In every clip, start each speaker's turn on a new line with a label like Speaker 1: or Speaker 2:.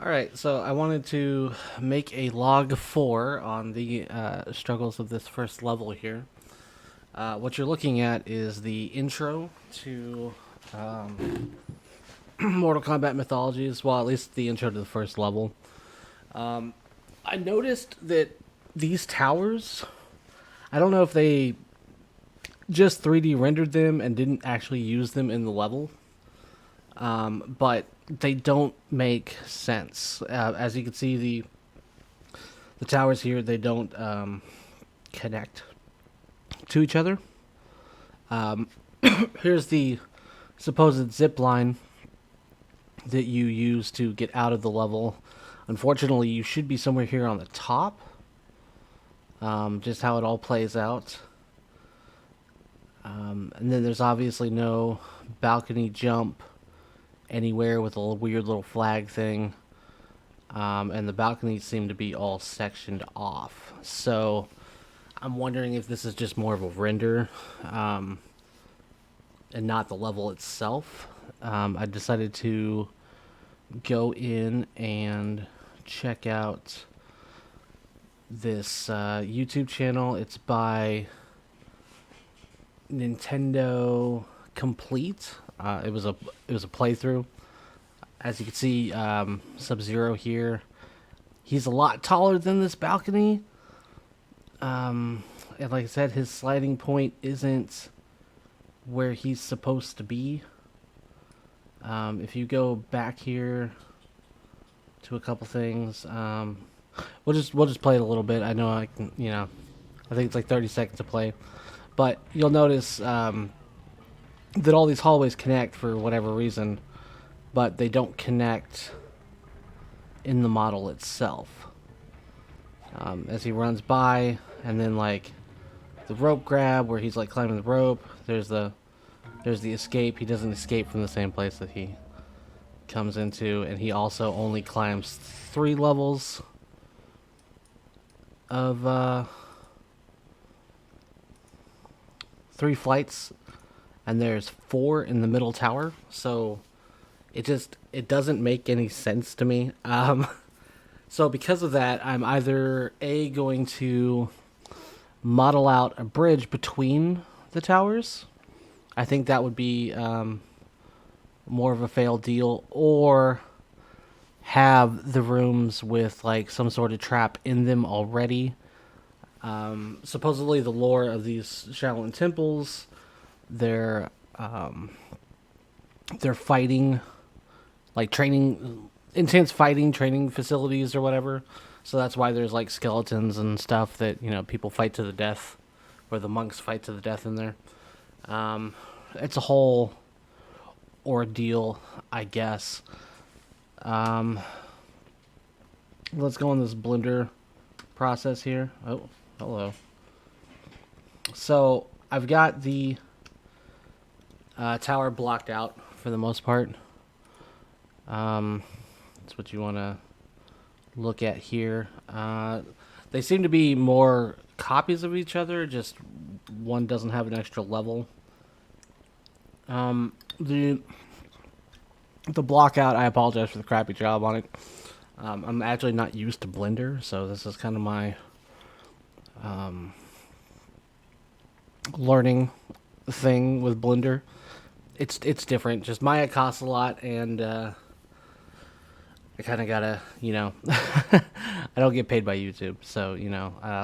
Speaker 1: Alright, so I wanted to make a log 4 on the struggles of this first level here. What you're looking at is the intro to Mortal Kombat Mythologies, well, at least the intro to the first level. I noticed that these towers, I don't know if they just 3D rendered them and didn't actually use them in the level, but they don't make sense. As you can see, the towers here, they don't connect to each other. Um, Here's the supposed zip line that you use to get out of the level. Unfortunately, you should be somewhere here on the top. Just how it all plays out. And then there's obviously no balcony jump anywhere with a weird little flag thing. And the balconies seem to be all sectioned off. So I'm wondering if this is just more of a render and not the level itself. I decided to go in and check out this YouTube channel. It's by Nintendo Complete. It was a playthrough. As you can see, Sub-Zero here. He's a lot taller than this balcony. And like I said, his sliding point isn't where he's supposed to be. If you go back here to a couple things, we'll just play it a little bit. I know I can, I think it's like 30 seconds to play, but you'll notice that all these hallways connect for whatever reason, but they don't connect in the model itself. As he runs by, and then like the rope grab where he's like climbing the rope, there's the escape. He doesn't escape from the same place that he comes into, and he also only climbs 3 levels of 3 flights, and there's 4 in the middle tower. So it doesn't make any sense to me. So because of that, I'm either going to model out a bridge between the towers. I think that would be more of a failed deal, or have the rooms with like some sort of trap in them already. Supposedly, the lore of these Shaolin temples, they're they're fighting, like training, intense fighting training facilities or whatever. So that's why there's like skeletons and stuff that people fight to the death, or the monks fight to the death in there. It's a whole ordeal, I guess. Um, let's go on this blender process here. Oh, hello. So I've got the tower blocked out for the most part. That's what you want to look at here. They seem to be more copies of each other, just one doesn't have an extra level. The block out, I apologize for the crappy job on it. I'm actually not used to Blender, so this is kind of my learning thing with Blender. It's different. Just Maya costs a lot, and I kind of gotta, I don't get paid by YouTube, so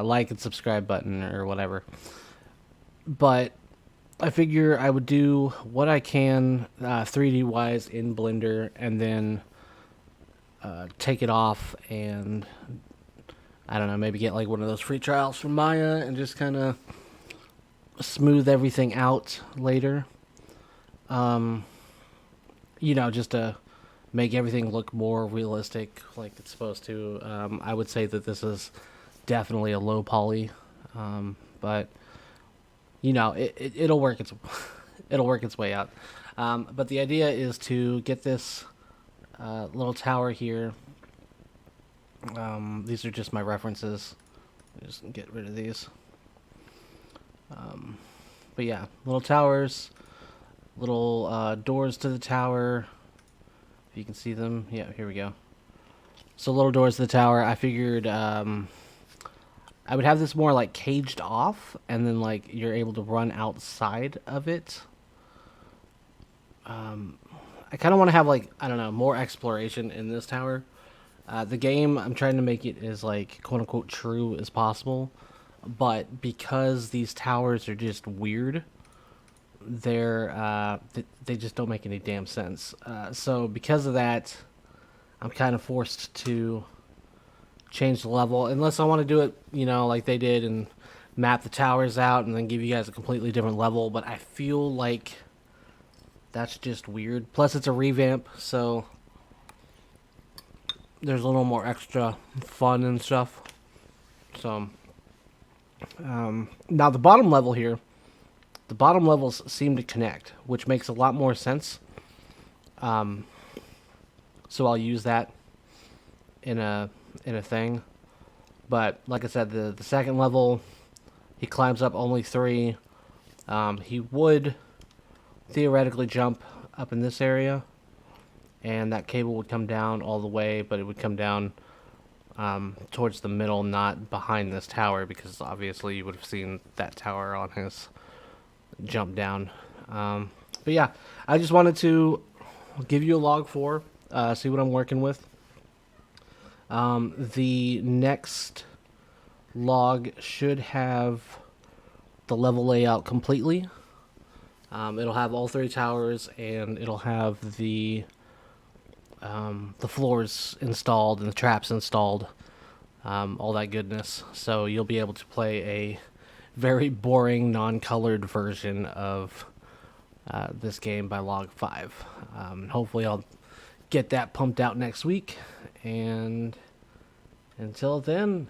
Speaker 1: like and subscribe button or whatever. But I figure I would do what I can 3D wise in Blender, and then take it off, and I don't know, maybe get like one of those free trials from Maya and just kind of smooth everything out later. Just to make everything look more realistic like it's supposed to. I would say that this is definitely a low poly, but it'll work its it'll work its way out. But the idea is to get this little tower here. These are just my references. Just get rid of these. But yeah, little towers, little doors to the tower, If you can see them. Yeah, here we go. So little doors to the tower. I figured I would have this more like caged off, and then like you're able to run outside of it. I kind of want to have like, I don't know, more exploration in this tower. The game, I'm trying to make it as like quote unquote true as possible, but because these towers are just weird, they just don't make any damn sense. So because of that, I'm kind of forced to change the level, unless I want to do it, you know, like they did and map the towers out and then give you guys a completely different level. But I feel like that's just weird. Plus, it's a revamp, so there's a little more extra fun and stuff. So, now the bottom level here, the bottom levels seem to connect, which makes a lot more sense. So I'll use that in a thing. But like I said, the second level, he climbs up only 3. He would theoretically jump up in this area, and that cable would come down all the way, but it would come down towards the middle, not behind this tower, because obviously you would have seen that tower on his jump down. But yeah, I just wanted to give you a Log4, see what I'm working with. The next log should have the level layout completely. It'll have all 3 towers, and it'll have the floors installed and the traps installed, all that goodness. So you'll be able to play a very boring, non-colored version of this game by Log4. Hopefully I'll get that pumped out next week, and until then,